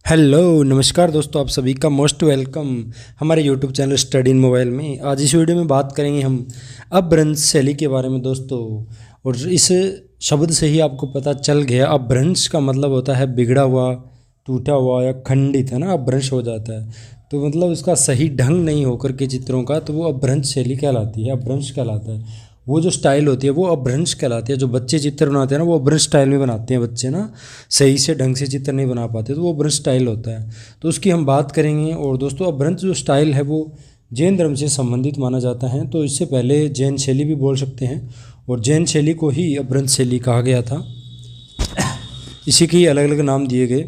Hello नमस्कार दोस्तों, आप सभी का मोस्ट वेलकम हमारे YouTube channel study in mobile में। आज इस वीडियो में बात करेंगे हम अपभ्रंश शैली के बारे में दोस्तों। और इस शब्द से ही आपको पता चल गया, अपभ्रंश का मतलब होता है बिगड़ा हुआ, टूटा हुआ या खंडित, है ना। अपभ्रंश हो जाता है तो मतलब उसका सही ढंग नहीं होकर के चित्रों का, तो वो अपभ्रंश शैली कहलाती है, अपभ्रंश कहलाता है। वो जो स्टाइल होती है वो अपभ्रंश कहलाती है। जो बच्चे चित्र बनाते हैं ना, वो अपभ्रंश स्टाइल में बनाते हैं बच्चे ना, सही से ढंग से चित्र नहीं बना पाते, तो वो अपभ्रंश स्टाइल होता है। तो उसकी हम बात करेंगे। और दोस्तों, अपभ्रंश जो स्टाइल है वो जैन धर्म से संबंधित माना जाता है। तो इससे पहले जैन शैली भी बोल सकते हैं, और जैन शैली को ही अपभ्रंश शैली कहा गया था। इसी के अलग अलग नाम दिए गए,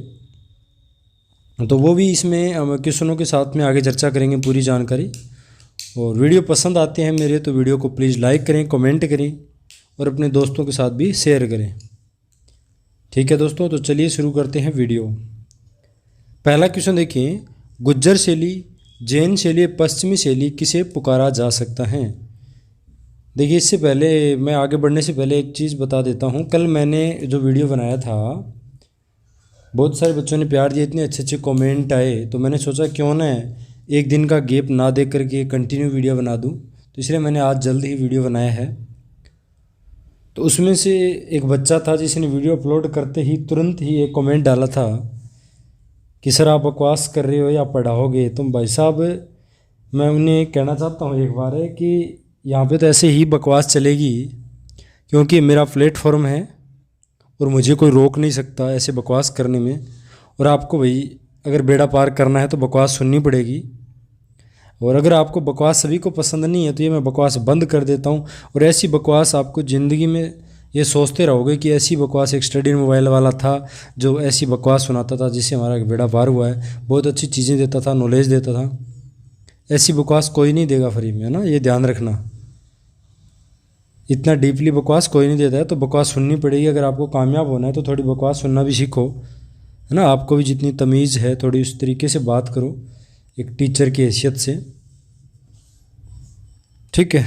तो वो भी इसमें हम क्वेश्चनों के साथ में आगे चर्चा करेंगे पूरी जानकारी। और वीडियो पसंद आते हैं मेरे तो वीडियो को प्लीज़ लाइक करें, कमेंट करें और अपने दोस्तों के साथ भी शेयर करें। ठीक है दोस्तों, तो चलिए शुरू करते हैं वीडियो। पहला क्वेश्चन देखिए, गुज्जर शैली, जैन शैली, पश्चिमी शैली किसे पुकारा जा सकता है। देखिए, इससे पहले मैं आगे बढ़ने से पहले एक चीज़ बता देता हूँ। कल मैंने जो वीडियो बनाया था, बहुत सारे बच्चों ने प्यार दिया, इतने अच्छे अच्छे कमेंट आए, तो मैंने सोचा क्यों ना एक दिन का गैप ना दे करके कंटिन्यू वीडियो बना दूं। तो इसलिए मैंने आज जल्द ही वीडियो बनाया है। तो उसमें से एक बच्चा था जिसने वीडियो अपलोड करते ही तुरंत ही एक कमेंट डाला था कि सर आप बकवास कर रहे हो या पढ़ाओगे। तो भाई साहब, मैं उन्हें कहना चाहता हूँ एक बार है कि यहाँ पे तो ऐसे ही बकवास चलेगी, क्योंकि मेरा प्लेटफॉर्म है और मुझे कोई रोक नहीं सकता ऐसे बकवास करने में। और आपको भाई अगर बेड़ा पार करना है तो बकवास सुननी पड़ेगी। और अगर आपको बकवास सभी को पसंद नहीं है तो ये मैं बकवास बंद कर देता हूँ। और ऐसी बकवास आपको ज़िंदगी में ये सोचते रहोगे कि ऐसी बकवास एक स्टडी मोबाइल वाला था जो ऐसी बकवास सुनाता था जिससे हमारा बेड़ा पार हुआ है, बहुत अच्छी चीज़ें देता था, नॉलेज देता था। ऐसी बकवास कोई नहीं देगा फ्री में, है ना, ये ध्यान रखना। इतना डीपली बकवास कोई नहीं देता है, तो बकवास सुननी पड़ेगी। अगर आपको कामयाब होना है तो थोड़ी बकवास सुनना भी सीखो, है ना। आपको भी जितनी तमीज़ है थोड़ी उस तरीके से बात करो, एक टीचर की हैसियत से। ठीक है,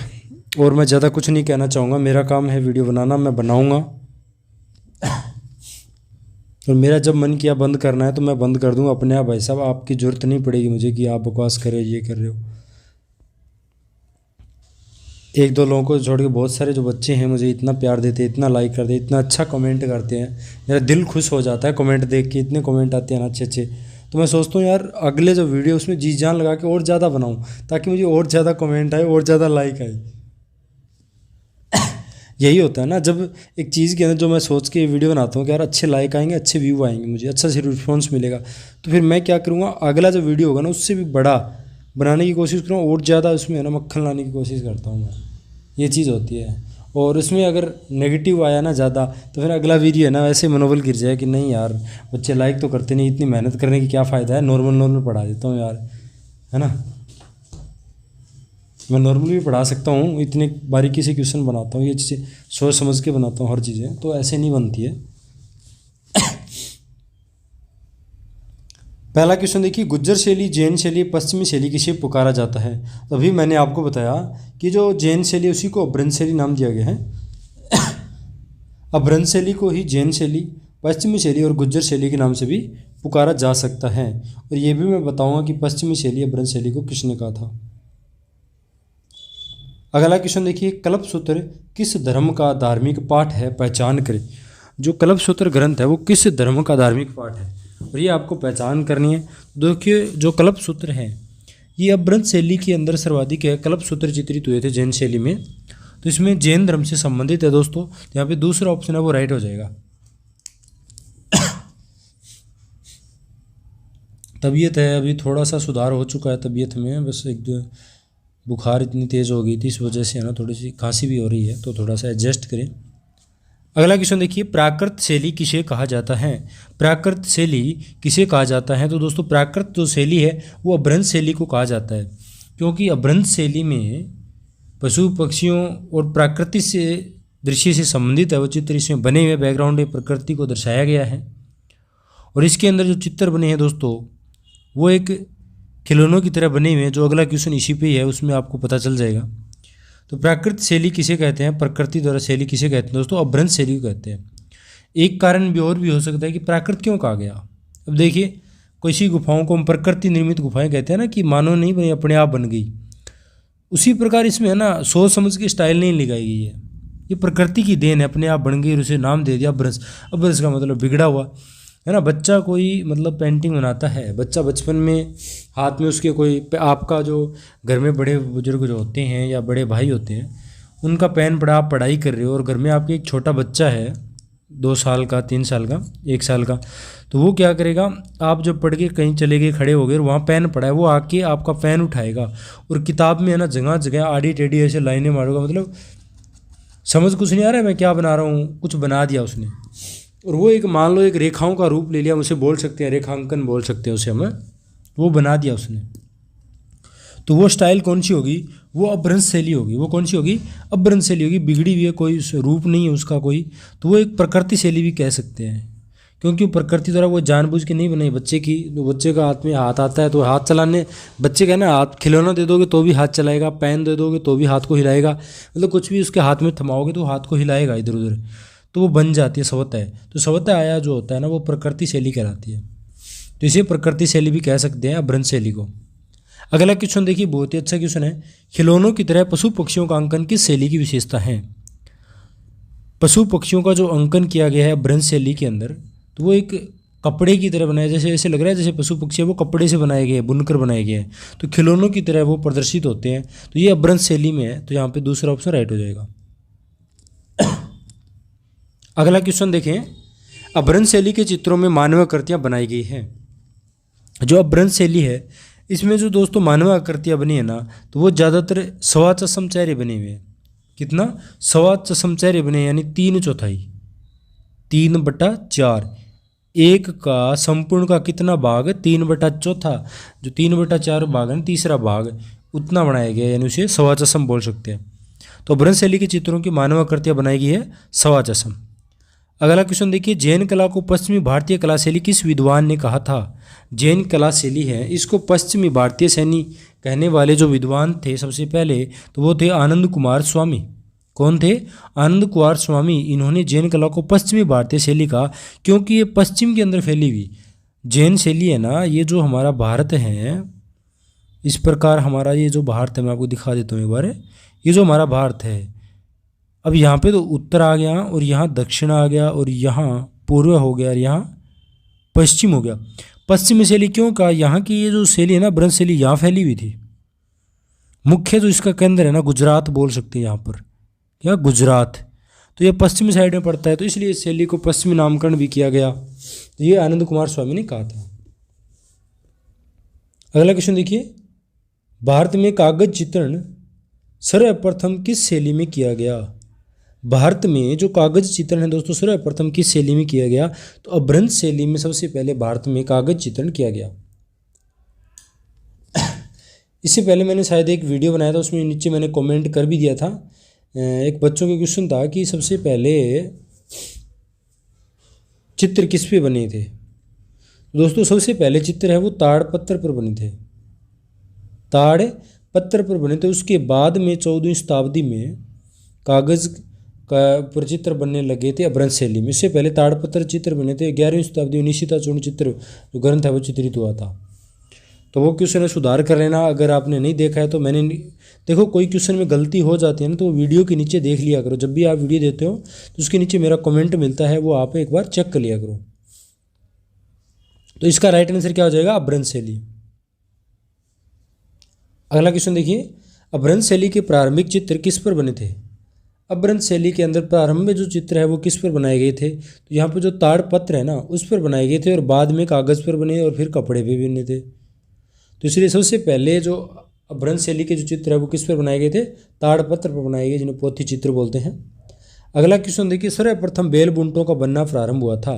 और मैं ज़्यादा कुछ नहीं कहना चाहूँगा। मेरा काम है वीडियो बनाना, मैं बनाऊँगा। और मेरा जब मन किया बंद करना है तो मैं बंद कर दूँगा अपने आप। भाई साहब, आपकी ज़रूरत नहीं पड़ेगी मुझे कि आप बकवास करें, ये कर रहे हो। एक दो लोगों को छोड़ के बहुत सारे जो बच्चे हैं मुझे इतना प्यार देते हैं, इतना लाइक करते हैं, इतना अच्छा कमेंट करते हैं, मेरा दिल खुश हो जाता है कमेंट देख के। इतने कमेंट आते हैं ना अच्छे अच्छे, तो मैं सोचता हूँ यार अगले जो वीडियो उसमें जी जान लगा के और ज़्यादा बनाऊँ, ताकि मुझे और ज़्यादा कमेंट आए और ज़्यादा लाइक आए। यही होता है ना, जब एक चीज़ के अंदर जो मैं सोच के वीडियो बनाता हूँ कि यार अच्छे लाइक आएंगे, अच्छे व्यू आएंगे, मुझे अच्छा से रिस्पॉन्स मिलेगा, तो फिर मैं क्या करूँगा, अगला जो वीडियो होगा ना उससे भी बड़ा बनाने की कोशिश करूँगा, और ज़्यादा उसमें है ना मक्खन लाने की कोशिश करता हूँ मैं। ये चीज़ होती है। और उसमें अगर नेगेटिव आया ना ज़्यादा, तो फिर अगला वीडियो है ना वैसे मनोबल गिर जाए कि नहीं यार, बच्चे लाइक तो करते नहीं, इतनी मेहनत करने की क्या फ़ायदा है, नॉर्मल नॉर्मल पढ़ा देता हूँ यार, है ना। मैं नॉर्मल भी पढ़ा सकता हूँ, इतने बारीकी से क्वेश्चन बनाता हूँ, ये चीज़ें सोच समझ के बनाता हूँ हर चीज़ें, तो ऐसे नहीं बनती है। पहला क्वेश्चन देखिए, गुज्जर शैली, जैन शैली, पश्चिमी शैली किसे पुकारा जाता है। तो अभी मैंने आपको बताया कि जो जैन शैली उसी को अपभ्रंश शैली नाम दिया गया है। अपभ्रंश शैली को ही जैन शैली, पश्चिमी शैली और गुज्जर शैली के नाम से भी पुकारा जा सकता है। और ये भी मैं बताऊंगा कि पश्चिमी शैली अपभ्रंश शैली को किसने कहा था। अगला क्वेश्चन देखिए, कल्पसूत्र किस धर्म का धार्मिक पाठ है, पहचान करें। जो कल्पसूत्र ग्रंथ है वो किस धर्म का धार्मिक पाठ है, और ये आपको पहचान करनी है। देखिए, जो कल्पसूत्र है ये अपभ्रंश शैली के अंदर सर्वाधिक है। कल्पसूत्र चित्रित हुए थे जैन शैली में, तो इसमें जैन धर्म से संबंधित है दोस्तों। यहाँ पे दूसरा ऑप्शन है वो राइट हो जाएगा। तबीयत है, अभी थोड़ा सा सुधार हो चुका है तबीयत में, बस एक दो बुखार इतनी तेज़ हो गई थी, इस वजह से है ना थोड़ी सी खांसी भी हो रही है, तो थोड़ा सा एडजस्ट करें। अगला क्वेश्चन देखिए, प्राकृत शैली किसे कहा जाता है। प्राकृत शैली किसे कहा जाता है। तो दोस्तों, प्राकृत जो शैली है वो अपभ्रंश शैली को कहा जाता है, क्योंकि अपभ्रंश शैली में पशु पक्षियों और प्रकृति से दृश्य से संबंधित है वो चित्र इसमें बने हुए, बैकग्राउंड में प्रकृति को दर्शाया गया है। और इसके अंदर जो चित्र बने हैं दोस्तों वो एक खिलौनों की तरह बने हुए हैं। जो अगला क्वेश्चन इसी पे ही है, उसमें आपको पता चल जाएगा। तो प्राकृत शैली किसे कहते हैं, प्रकृति द्वारा शैली किसे कहते हैं दोस्तों, अपभ्रंश शैली को कहते हैं। एक कारण भी और भी हो सकता है कि प्राकृत क्यों कहा गया। अब देखिए, किसी गुफाओं को हम प्रकृति निर्मित गुफाएं कहते हैं ना, कि मानव नहीं बनी, अपने आप बन गई। उसी प्रकार इसमें है ना सोच समझ के स्टाइल नहीं लगाई गई है, ये प्रकृति की देन है, अपने आप बन गई और उसे नाम दे दिया अब्रंस। अब्रंस का मतलब बिगड़ा हुआ है ना। बच्चा कोई मतलब पेंटिंग बनाता है, बच्चा बचपन में हाथ में उसके कोई, आपका जो घर में बड़े बुजुर्ग जो होते हैं या बड़े भाई होते हैं, उनका पेन पड़ा, आप पढ़ाई कर रहे हो और घर में आपके एक छोटा बच्चा है 2 साल का, 3 साल का, 1 साल का, तो वो क्या करेगा, आप जब पढ़ के कहीं चले गए, खड़े हो गए और वहाँ पेन पड़ा है, वो आके आपका पेन उठाएगा और किताब में है ना जगह जगह आड़ी टेढ़ी ऐसे लाइनें मारूंगा, मतलब समझ कुछ नहीं आ रहा है मैं क्या बना रहा हूँ, कुछ बना दिया उसने। और वो एक मान लो एक रेखाओं का रूप ले लिया, उसे बोल सकते हैं रेखांकन बोल सकते हैं उसे हमें, वो बना दिया उसने। तो वो स्टाइल कौन सी होगी, वो अभ्रंश शैली होगी। वो कौन सी होगी, अभ्रंश शैली होगी। बिगड़ी हुई है, कोई रूप नहीं है उसका कोई, तो वो एक प्रकृति शैली भी कह सकते हैं, क्योंकि प्रकृति द्वारा वो जानबूझ के नहीं बनाई। बच्चे की, बच्चे का हाथ में हाथ आता है तो हाथ चलाने, बच्चे का ना हाथ, खिलौना दे दोगे तो भी हाथ चलाएगा, पेन दे दोगे तो भी हाथ को हिलाएगा, मतलब कुछ भी उसके हाथ में थमाओगे तो हाथ को हिलाएगा इधर उधर, तो वो बन जाती है सवता है। तो सवता आया जो होता है ना, वो प्रकृति शैली कहलाती है। तो इसे प्रकृति शैली भी कह सकते हैं अभ्रंश शैली को। अगला क्वेश्चन देखिए, बहुत ही अच्छा क्वेश्चन है। खिलौनों की तरह पशु पक्षियों का अंकन किस शैली की विशेषता है। पशु पक्षियों का जो अंकन किया गया है अभ्रंश शैली के अंदर, तो वो एक कपड़े की तरह बनाया, जैसे ऐसे लग रहा है जैसे पशु पक्षी वो कपड़े से बनाए गए, बुनकर बनाए गए हैं, तो खिलौनों की तरह वो प्रदर्शित होते हैं। तो ये अभ्रंश शैली में है, तो यहाँ पे दूसरा ऑप्शन राइट हो जाएगा। अगला क्वेश्चन देखें, अभ्रंश शैली के चित्रों में मानव आकृतियाँ बनाई गई हैं। जो अभ्रंश शैली है इसमें जो दोस्तों मानव आकृतियाँ बनी है ना, तो वो ज़्यादातर सवा चशम चेहरे बने हुए हैं। कितना, सवा चशम चेहरे बने, यानी 3/4, 3/4, एक का संपूर्ण का कितना भाग, 3/4, जो 3/4 भाग है, तीसरा भाग उतना बनाया गया, यानी उसे सवा चशम बोल सकते हैं। तो अभ्रंश शैली के चित्रों की मानव आकृतियाँ बनाई गई है सवा चशम। अगला क्वेश्चन देखिए, जैन कला को पश्चिमी भारतीय कला शैली किस विद्वान ने कहा था। जैन कला शैली है, इसको पश्चिमी भारतीय शैली कहने वाले जो विद्वान थे सबसे पहले, तो वो थे आनंद कुमार स्वामी। कौन थे, आनंद कुमार स्वामी। इन्होंने जैन कला को पश्चिमी भारतीय शैली कहा, क्योंकि ये पश्चिम के अंदर फैली हुई जैन शैली है ना, ये जो हमारा भारत है, इस प्रकार हमारा ये जो भारत है, मैं आपको दिखा देता हूँ एक बार, ये जो हमारा भारत है, अब यहाँ पे तो उत्तर आ गया और यहाँ दक्षिण आ गया और यहाँ पूर्व हो गया और यहाँ पश्चिम हो गया। पश्चिमी शैली क्यों कहा, यहाँ की ये जो शैली है ना अभ्रंश शैली, यहाँ फैली हुई थी। मुख्य जो इसका केंद्र है ना, गुजरात बोल सकते हैं यहाँ पर, क्या गुजरात, तो ये पश्चिमी साइड में पड़ता है, तो इसलिए इस शैली को पश्चिमी नामकरण भी किया गया। तो ये आनंद कुमार स्वामी ने कहा था। अगला क्वेश्चन देखिए, भारत में कागज चित्रण सर्वप्रथम किस शैली में किया गया। भारत में जो कागज चित्रण है दोस्तों सर्वप्रथम किस शैली में किया गया, तो अभ्रंश शैली में सबसे पहले भारत में कागज चित्रण किया गया। इससे पहले मैंने शायद एक वीडियो बनाया था, उसमें नीचे मैंने कमेंट कर भी दिया था। एक बच्चों के क्वेश्चन था कि सबसे पहले चित्र किस पे बने थे। दोस्तों सबसे पहले चित्र है वो ताड़ पत्थर पर बने थे, ताड़ पत्थर पर बने थे। उसके बाद में 14वीं शताब्दी में कागज का पर चित्र बनने लगे थे अभ्रंश शैली में। इससे पहले ताड़पत्र चित्र बने थे। 11वीं शताब्दी में निशिता चूर्ण चित्र जो ग्रंथ है वो चित्रित हुआ था। तो वो क्वेश्चन है सुधार कर लेना, अगर आपने नहीं देखा है तो। मैंने देखो कोई क्वेश्चन में गलती हो जाती है ना, तो वीडियो के नीचे देख लिया करो। जब भी आप वीडियो देते हो तो उसके नीचे मेरा कमेंट मिलता है, वो आप एक बार चेक कर लिया करो। तो इसका राइट आंसर क्या हो जाएगा, अभ्रंश शैली। अगला क्वेश्चन देखिए, अभ्रंश शैली के प्रारंभिक चित्र किस पर बने थे। अभ्रंश शैली के अंदर प्रारंभ में जो चित्र है वो किस पर बनाए गए थे, तो यहाँ पर जो ताड़पत्र है ना उस पर बनाए गए थे, और बाद में कागज़ पर बने और फिर कपड़े पे बने थे। तो इसलिए सबसे पहले जो अभ्रंश शैली के जो चित्र है वो किस पर बनाए गए थे, ताड़पत्र पर बनाए गए, जिन्हें पोथी चित्र बोलते हैं। अगला क्वेश्चन देखिए, सर्वप्रथम बेल बुंटों का बनना प्रारंभ हुआ था।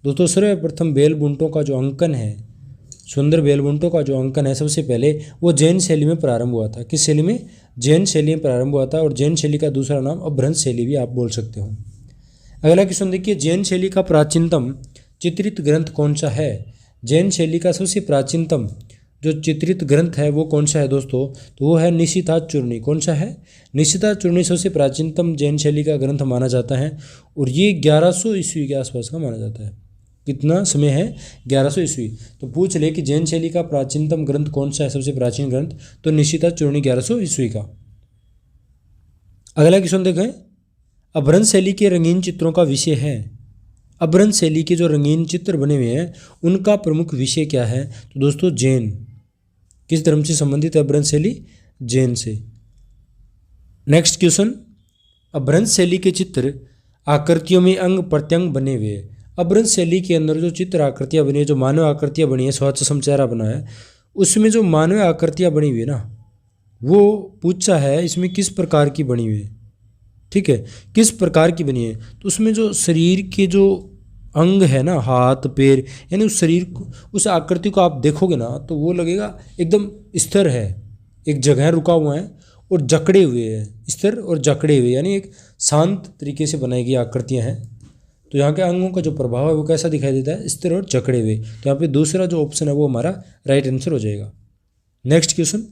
दोस्तों सर्वप्रथम बेल बुंटों का जो अंकन है, सुंदर बेल बुंटों का जो अंकन है सबसे पहले वो जैन शैली में प्रारंभ हुआ था। किस शैली में, जैन शैली में प्रारंभ हुआ था। और जैन शैली का दूसरा नाम अभ्रंश शैली भी आप बोल सकते हो। अगला क्वेश्चन देखिए, जैन शैली का प्राचीनतम चित्रित ग्रंथ कौन सा है। जैन शैली का सबसे प्राचीनतम जो चित्रित ग्रंथ है वो कौन सा है दोस्तों, तो वो है निशिता चूर्णी। कौन सा है, निशिता चूर्णी सबसे प्राचीनतम जैन शैली का ग्रंथ माना जाता है, और ये 1100 ईस्वी के आसपास का माना जाता है। कितना समय है 1100 ईस्वी। तो पूछ ले कि जैन शैली का प्राचीनतम ग्रंथ कौन सा है, सबसे प्राचीन ग्रंथ, तो निश्चिता चूर्णी 1100 ईस्वी का। अगला क्वेश्चन देखें, अपभ्रंश शैली के रंगीन चित्रों का विषय है। अपभ्रंश शैली के जो रंगीन चित्र बने हुए हैं उनका प्रमुख विषय क्या है, तो दोस्तों जैन। किस धर्म से संबंधित है अपभ्रंश शैली, जैन से। नेक्स्ट क्वेश्चन, अपभ्रंश शैली के चित्र आकृतियों में अंग प्रत्यंग बने हुए हैं। अपभ्रंश शैली के अंदर जो चित्र आकृतियाँ बनी है, जो मानव आकृतियाँ बनी है, स्वच्छ समचेहरा बना है, उसमें जो मानव आकृतियाँ बनी हुई है ना, वो पूछा है इसमें किस प्रकार की बनी हुई है। ठीक है, किस प्रकार की बनी है, तो उसमें जो शरीर के जो अंग है ना, हाथ पैर, यानी उस शरीर को, उस आकृति को आप देखोगे ना तो वो लगेगा एकदम स्थिर है, एक जगह रुका हुआ है और जकड़े हुए हैं, स्थिर और जकड़े हुए, यानी एक शांत तरीके से बनाई गई आकृतियाँ हैं। तो यहाँ के अंगों का जो प्रभाव है वो कैसा दिखाई देता है, स्थिर और जकड़े हुए। तो यहाँ पे दूसरा जो ऑप्शन है वो हमारा राइट आंसर हो जाएगा। नेक्स्ट क्वेश्चन,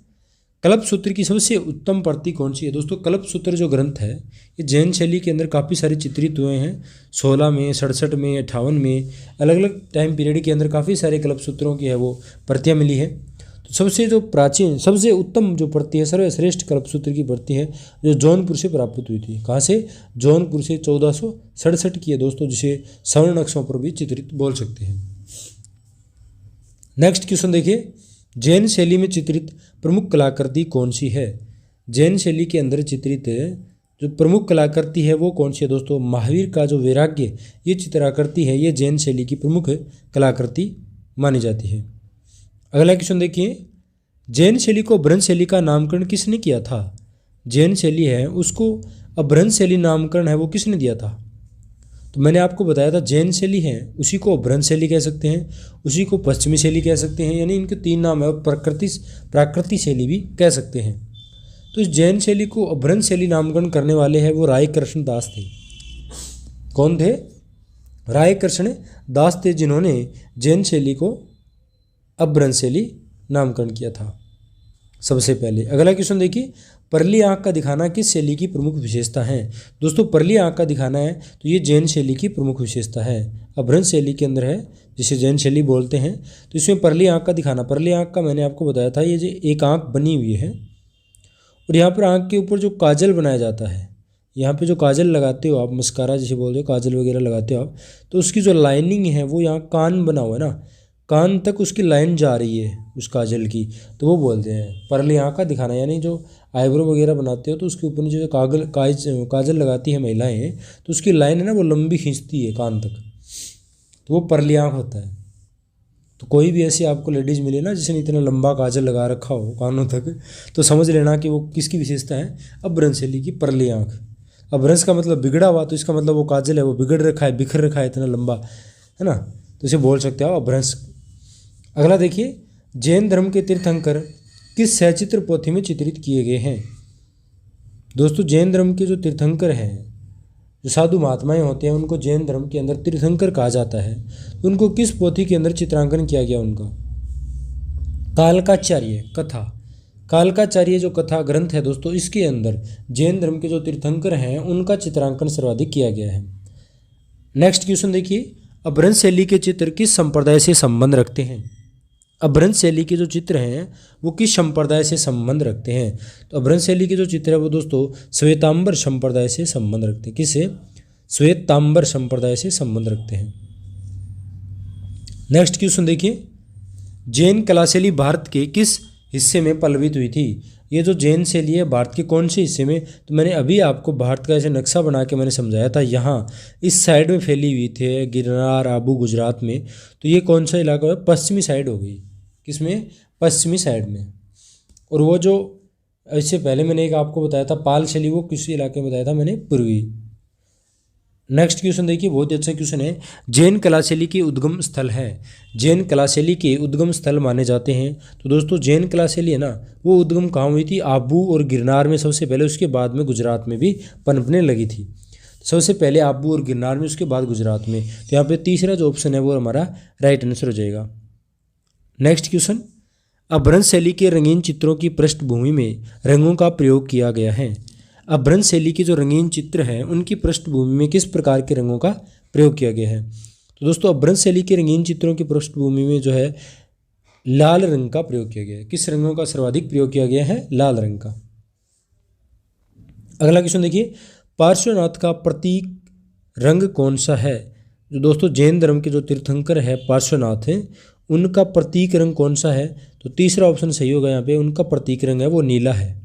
कल्पसूत्र की सबसे उत्तम प्रति कौन सी है। दोस्तों कल्पसूत्र जो ग्रंथ है ये जैन शैली के अंदर काफ़ी सारे चित्रित हुए हैं, 16 में, 67 में, 58 में, अलग अलग टाइम पीरियड के अंदर काफ़ी सारे कल्पसूत्रों की है वो प्रतियाँ मिली है। तो सबसे जो प्राचीन, सबसे उत्तम जो प्रति है, सर्वश्रेष्ठ कल्पसूत्र की प्रति है जो जौनपुर से प्राप्त हुई थी। कहाँ से, जौनपुर से 1467 की है दोस्तों, जिसे स्वर्ण अक्षरों पर भी चित्रित बोल सकते हैं। नेक्स्ट क्वेश्चन देखिए, जैन शैली में चित्रित प्रमुख कलाकृति कौन सी है। जैन शैली के अंदर चित्रित जो प्रमुख कलाकृति है वो कौन सी है दोस्तों, महावीर का जो वैराग्य ये चित्राकृति है, ये जैन शैली की प्रमुख कलाकृति मानी जाती है। अगला क्वेश्चन देखिए, जैन शैली को अपभ्रंश शैली का नामकरण किसने किया था। जैन शैली है उसको अपभ्रंश शैली नामकरण है वो किसने दिया था, तो मैंने आपको बताया था जैन शैली है उसी को अपभ्रंश शैली कह सकते हैं, उसी को पश्चिमी शैली कह सकते हैं, यानी इनके 3 नाम है, और प्राकृतिक शैली भी कह सकते हैं। तो इस जैन शैली को अपभ्रंश शैली नामकरण करने वाले हैं वो राय कृष्ण दास थे। कौन थे, राय कृष्ण दास थे, जिन्होंने जैन शैली को अपभ्रंश शैली नामकरण किया था सबसे पहले। अगला क्वेश्चन देखिए, परली आंख का दिखाना किस शैली की प्रमुख विशेषता है। दोस्तों परली आंख का दिखाना है तो ये जैन शैली की प्रमुख विशेषता है, अपभ्रंश शैली के अंदर है जिसे जैन शैली बोलते हैं। तो इसमें परली आंख का दिखाना, परली आंख का मैंने आपको बताया था, ये जो एक आंख बनी हुई है और यहाँ पर आंख के ऊपर जो काजल बनाया जाता है, यहाँ पे जो काजल लगाते हो आप, मस्कारा जिसे बोलते हो, काजल वगैरह लगाते हो आप, तो उसकी जो लाइनिंग है वो यहाँ कान बना हुआ है ना, कान तक उसकी लाइन जा रही है उस काजल की, तो वो बोलते हैं परली आंख का दिखाना। यानी जो आईब्रो वगैरह बनाते हो तो उसके ऊपर जो काजल लगाती है महिलाएं, तो उसकी लाइन है ना वो लंबी खींचती है कान तक, तो वो परली आंख होता है। तो कोई भी ऐसी आपको लेडीज़ मिले ना जिसने इतना लंबा काजल लगा रखा हो कानों तक, तो समझ लेना कि वो किसकी विशेषता है, अपभ्रंश शैली की परली आंख। अपभ्रंश का मतलब बिगड़ा हुआ, तो इसका मतलब वो काजल है वो बिगड़ रखा है, बिखर रखा है, इतना लंबा है ना, तो इसे बोल सकते हो अपभ्रंश। अगला देखिए, जैन धर्म के तीर्थंकर किस सचित्र पोथी में चित्रित किए गए हैं। दोस्तों जैन धर्म के जो तीर्थंकर हैं, जो साधु महात्माएं होते हैं, उनको जैन धर्म के अंदर तीर्थंकर कहा जाता है। तो उनको किस पोथी के अंदर चित्रांकन किया गया उनका, कालकाचार्य कथा। कालकाचार्य जो कथा ग्रंथ है दोस्तों, इसके अंदर जैन धर्म के जो तीर्थंकर हैं उनका चित्रांकन सर्वाधिक किया गया है। नेक्स्ट क्वेश्चन देखिए, अपभ्रंश शैली के चित्र किस संप्रदाय से संबंध रखते हैं। अपभ्रंश शैली के जो चित्र हैं वो किस संप्रदाय से संबंध रखते हैं, तो अपभ्रंश शैली के जो चित्र है वो दोस्तों श्वेतांबर संप्रदाय से संबंध रखते हैं। किससे, श्वेतांबर संप्रदाय से संबंध रखते हैं। नेक्स्ट क्वेश्चन देखिए, जैन कला शैली भारत के किस हिस्से में पल्लवित हुई थी। ये जो जैन शैली है भारत के कौन से हिस्से में, तो मैंने अभी आपको भारत का ऐसे नक्शा बना के मैंने समझाया था, यहाँ इस साइड में फैली हुई थी, गिरनार, आबू, गुजरात में। तो ये कौन सा इलाका है, पश्चिमी साइड हो गई, किसमें, पश्चिमी साइड में। और वो जो इससे पहले मैंने एक आपको बताया था पाल शैली, वो किसी इलाके में बताया था मैंने, पूर्वी। नेक्स्ट क्वेश्चन देखिए, बहुत ही अच्छा क्वेश्चन है, जैन कला शैली के उद्गम स्थल है। जैन कला शैली के उद्गम स्थल माने जाते हैं। तो दोस्तों जैन कला शैली है ना वो उद्गम कहाँ हुई थी, आबू और गिरनार में सबसे पहले, उसके बाद में गुजरात में भी पनपने लगी थी। सबसे पहले आबू और गिरनार में, उसके बाद गुजरात में। तो यहाँ पे तीसरा जो ऑप्शन है वो हमारा राइट आंसर हो जाएगा। नेक्स्ट क्वेश्चन, अपभ्रंश शैली के रंगीन चित्रों की पृष्ठभूमि में रंगों का प्रयोग किया गया है। अपभ्रंश शैली के जो रंगीन चित्र हैं उनकी पृष्ठभूमि में किस प्रकार के रंगों का प्रयोग किया गया है। तो दोस्तों अपभ्रंश शैली के रंगीन चित्रों की पृष्ठभूमि में जो है लाल रंग का प्रयोग किया गया है। किस रंगों का सर्वाधिक प्रयोग किया गया है? लाल रंग का। अगला क्वेश्चन देखिए, पार्श्वनाथ का प्रतीक रंग कौन सा है? जो दोस्तों जैन धर्म के जो तीर्थंकर है पार्श्वनाथ हैं, उनका प्रतीक रंग कौन सा है? तो तीसरा ऑप्शन सही होगा यहाँ पे, उनका प्रतीक रंग है वो नीला है।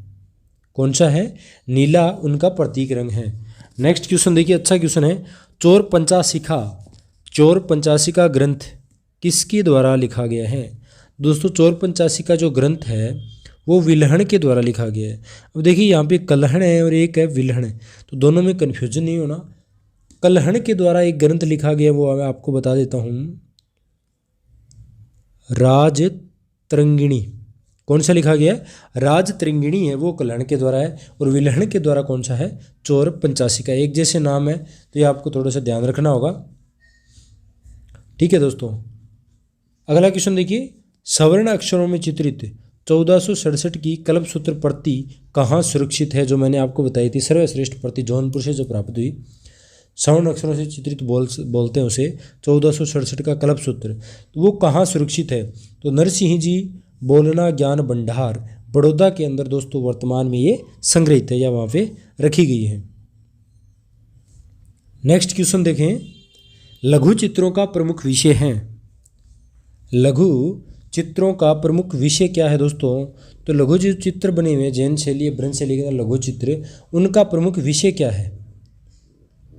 कौन सा है? नीला उनका प्रतीक रंग है। नेक्स्ट क्वेश्चन देखिए, अच्छा क्वेश्चन है, चोर पंचाशिका ग्रंथ किसके द्वारा लिखा गया है? दोस्तों चोर पंचाशिका जो ग्रंथ है वो विल्हण के द्वारा लिखा गया है। अब देखिए यहाँ पे कल्हण है और एक है विल्हण, तो दोनों में कन्फ्यूजन नहीं होना। कल्हण के द्वारा एक ग्रंथ लिखा गया वो मैं आपको बता देता हूँ, राजतरंगिणी। कौन सा लिखा गया? राजतरंगिणी है वो कल्हण के द्वारा है, और विल्हण के द्वारा कौन सा है? चोर पंचाशिका। एक जैसे नाम है तो ये आपको थोड़ा सा ध्यान रखना होगा। ठीक है दोस्तों, अगला क्वेश्चन देखिए, सवर्ण अक्षरों में चित्रित 1467 की कल्पसूत्र प्रति कहाँ सुरक्षित है? जो मैंने आपको बताई थी, सर्वश्रेष्ठ प्रति जौनपुर से जो प्राप्त हुई, सवर्ण अक्षरों से चित्रित बोलते हैं उसे 1467 का कल्पसूत्र, तो वो कहाँ सुरक्षित है? तो नरसिंह जी बोलना ज्ञान भंडार बड़ौदा के अंदर दोस्तों वर्तमान में ये संग्रहित है या वहाँ पे रखी गई है। नेक्स्ट क्वेश्चन देखें, लघु चित्रों का प्रमुख विषय है। लघु चित्रों का प्रमुख विषय क्या है दोस्तों? तो लघु जो चित्र बने हुए जैन शैली अपभ्रंश शैली के अंदर लघु चित्र, उनका प्रमुख विषय क्या है?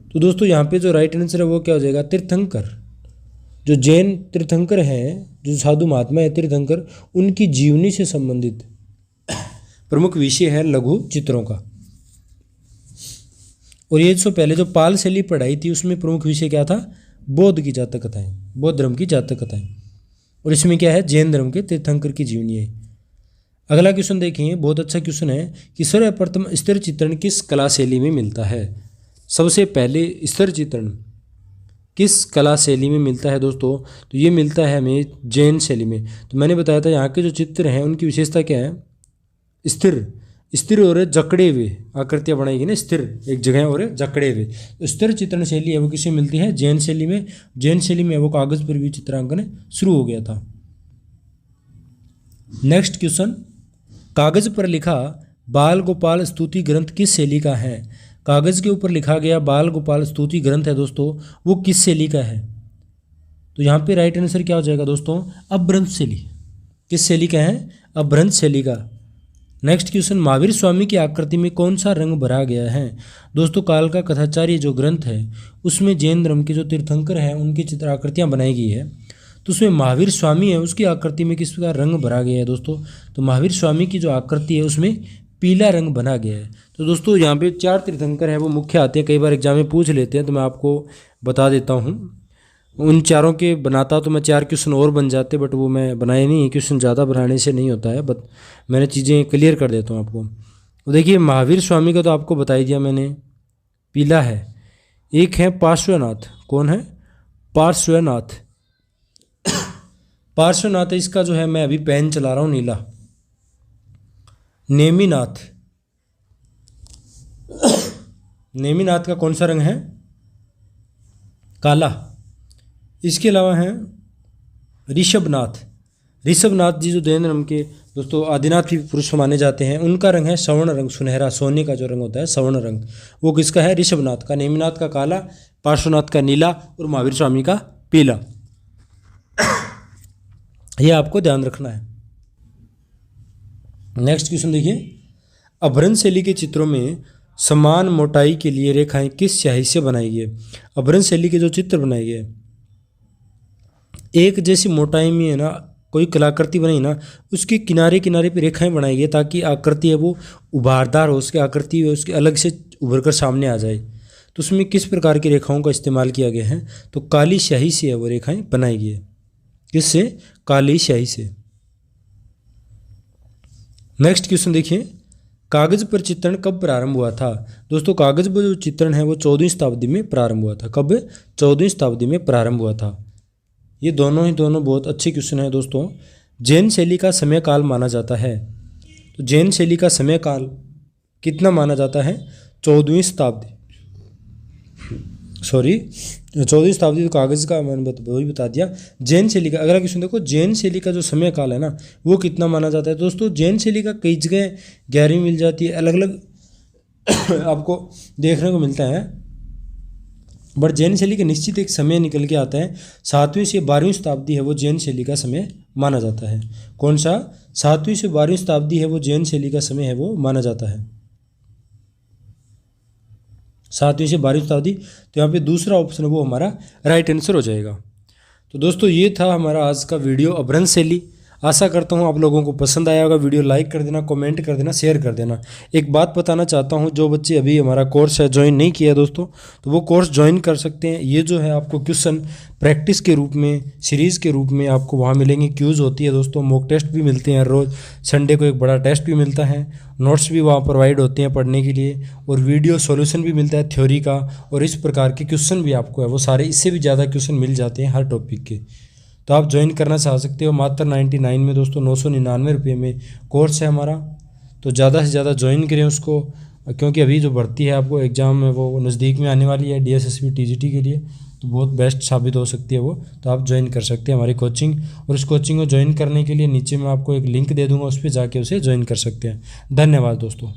तो दोस्तों यहाँ पे जो राइट आंसर है वो क्या हो जाएगा? तीर्थंकर। जो जैन तीर्थंकर हैं, जो साधु महात्मा है तीर्थंकर, उनकी जीवनी से संबंधित प्रमुख विषय है लघु चित्रों का। और ये जो पहले जो पाल शैली पढ़ाई थी उसमें प्रमुख विषय क्या था? बौद्ध की जातक कथाएं, बौद्ध धर्म की जातक कथाएं। और इसमें क्या है? जैन धर्म के तीर्थंकर की जीवनी है। अगला क्वेश्चन देखिए, बहुत अच्छा क्वेश्चन है कि सर्वप्रथम स्थिर चित्रण किस कला शैली में मिलता है? सबसे पहले स्थिर चित्रण किस कला शैली में मिलता है दोस्तों? तो ये मिलता है हमें जैन शैली में। तो मैंने बताया था यहाँ के जो चित्र हैं उनकी विशेषता क्या है? स्थिर और जकड़े हुए आकृतियाँ बनाई गई ना, स्थिर एक जगह और जकड़े हुए। तो स्थिर चित्रण शैली है वो किसे मिलती है? जैन शैली में। जैन शैली में वो कागज पर भी चित्रांकन शुरू हो गया था। नेक्स्ट क्वेश्चन, कागज पर लिखा बाल गोपाल स्तुति ग्रंथ किस शैली का है? कागज के ऊपर लिखा गया बाल गोपाल स्तुति ग्रंथ है दोस्तों, वो किस शैली का है? तो यहाँ पे राइट आंसर क्या हो जाएगा दोस्तों? अपभ्रंश शैली। किस शैली का है? अपभ्रंश शैली का। नेक्स्ट क्वेश्चन, महावीर स्वामी की आकृति में कौन सा रंग भरा गया है? दोस्तों काल का कथाचार्य जो ग्रंथ है उसमें जैन धर्म के जो तीर्थंकर हैं उनकी चित्र आकृतियाँ बनाई गई है। तो उसमें महावीर स्वामी है उसकी आकृति में किस प्रकार रंग भरा गया है दोस्तों? तो महावीर स्वामी की जो आकृति है उसमें पीला रंग बना गया है। तो दोस्तों यहाँ पे 4 तीर्थंकर हैं वो मुख्य आते हैं, कई बार एग्जाम में पूछ लेते हैं, तो मैं आपको बता देता हूँ। उन चारों के बनाता तो मैं 4 क्वेश्चन और बन जाते, बट वो मैं बनाए नहीं, क्वेश्चन ज़्यादा बनाने से नहीं होता है, बट मैंने चीज़ें क्लियर कर देता हूँ आपको। तो देखिए महावीर स्वामी का तो आपको बता ही दिया मैंने, पीला है। एक है पार्श्वनाथ, कौन है? पार्श्वनाथ। पार्श्वनाथ इसका जो है मैं अभी पेन चला रहा हूँ नीला। नेमिनाथ, नेमिनाथ का कौन सा रंग है? काला। इसके अलावा हैं ऋषभनाथ। ऋषभनाथ जी जो जैन धर्म के दोस्तों आदिनाथ भी पुरुष माने जाते हैं, उनका रंग है स्वर्ण रंग, सुनहरा सोने का जो रंग होता है स्वर्ण रंग, वो किसका है? ऋषभनाथ का। नेमिनाथ का काला, पार्श्वनाथ का नीला और महावीर स्वामी का पीला। यह आपको ध्यान रखना है। नेक्स्ट क्वेश्चन देखिए, अपभ्रंश शैली के चित्रों में समान मोटाई के लिए रेखाएं किस स्याही से बनाई गई? अपभ्रंश शैली के जो चित्र बनाए गए एक जैसी मोटाई में है ना, कोई कलाकृति बनाई ना, उसके किनारे किनारे पे रेखाएं बनाई गई ताकि आकृति है वो उभारदार हो, उसकी आकृति है उसके अलग से उभर कर सामने आ जाए। तो उसमें किस प्रकार की रेखाओं का इस्तेमाल किया गया है? तो काली स्याही से है वो रेखाएं बनाई गई है। किससे? काली स्याही से। नेक्स्ट क्वेश्चन देखिए, कागज पर चित्रण कब प्रारंभ हुआ था? दोस्तों कागज पर जो चित्रण है वो 14वीं शताब्दी में प्रारंभ हुआ था। कब? 14वीं शताब्दी में प्रारंभ हुआ था। ये दोनों बहुत अच्छे क्वेश्चन हैं दोस्तों। जैन शैली का समय काल माना जाता है, तो जैन शैली का समय काल कितना माना जाता है? 14वीं शताब्दी, 14वीं शताब्दी तो कागज़ का मैंने वही बता दिया। जैन शैली का अगर क्वेश्चन देखो, जैन शैली का जो समय काल है ना वो कितना माना जाता है दोस्तों। जैन शैली का कई जगह 11वीं मिल जाती है, अलग अलग आपको देखने को मिलता है। बट जैन शैली का निश्चित एक समय निकल के आता है, 7वीं से 12वीं शताब्दी है वो जैन शैली का समय माना जाता है। कौन सा? 7वीं से 12वीं शताब्दी है वो जैन शैली का समय है वो माना जाता है, 7वीं से 12वीं शताब्दी। तो यहाँ पे दूसरा ऑप्शन है वो हमारा राइट आंसर हो जाएगा। तो दोस्तों ये था हमारा आज का वीडियो अपभ्रंश शैली। आशा करता हूँ आप लोगों को पसंद आया होगा। वीडियो लाइक कर देना, कमेंट कर देना, शेयर कर देना। एक बात बताना चाहता हूँ, जो बच्चे अभी हमारा कोर्स है ज्वाइन नहीं किया दोस्तों, तो वो कोर्स ज्वाइन कर सकते हैं। ये जो है आपको क्वेश्चन प्रैक्टिस के रूप में, सीरीज़ के रूप में आपको वहाँ मिलेंगे। क्यूज़ होती है दोस्तों, मॉक टेस्ट भी मिलते हैं रोज़, संडे को एक बड़ा टेस्ट भी मिलता है, नोट्स भी वहाँ प्रोवाइड होते हैं पढ़ने के लिए, और वीडियो सॉल्यूशन भी मिलता है थ्योरी का, और इस प्रकार के क्वेश्चन भी आपको है वो सारे, इससे भी ज़्यादा क्वेश्चन मिल जाते हैं हर टॉपिक के। तो आप ज्वाइन करना चाह सकते हो मात्र 99 में दोस्तों, 999 रुपये में कोर्स है हमारा। तो ज़्यादा से ज़्यादा ज्वाइन करें उसको, क्योंकि अभी जो भर्ती है आपको एग्ज़ाम में वो नज़दीक में आने वाली है DSSB TGT के लिए, तो बहुत बेस्ट साबित हो सकती है वो। तो आप ज्वाइन कर सकते हैं हमारी कोचिंग, और इस कोचिंग को ज्वाइन करने के लिए नीचे मैं आपको एक लिंक दे दूँगा, उस पर जाके उसे ज्वाइन कर सकते हैं। धन्यवाद दोस्तों।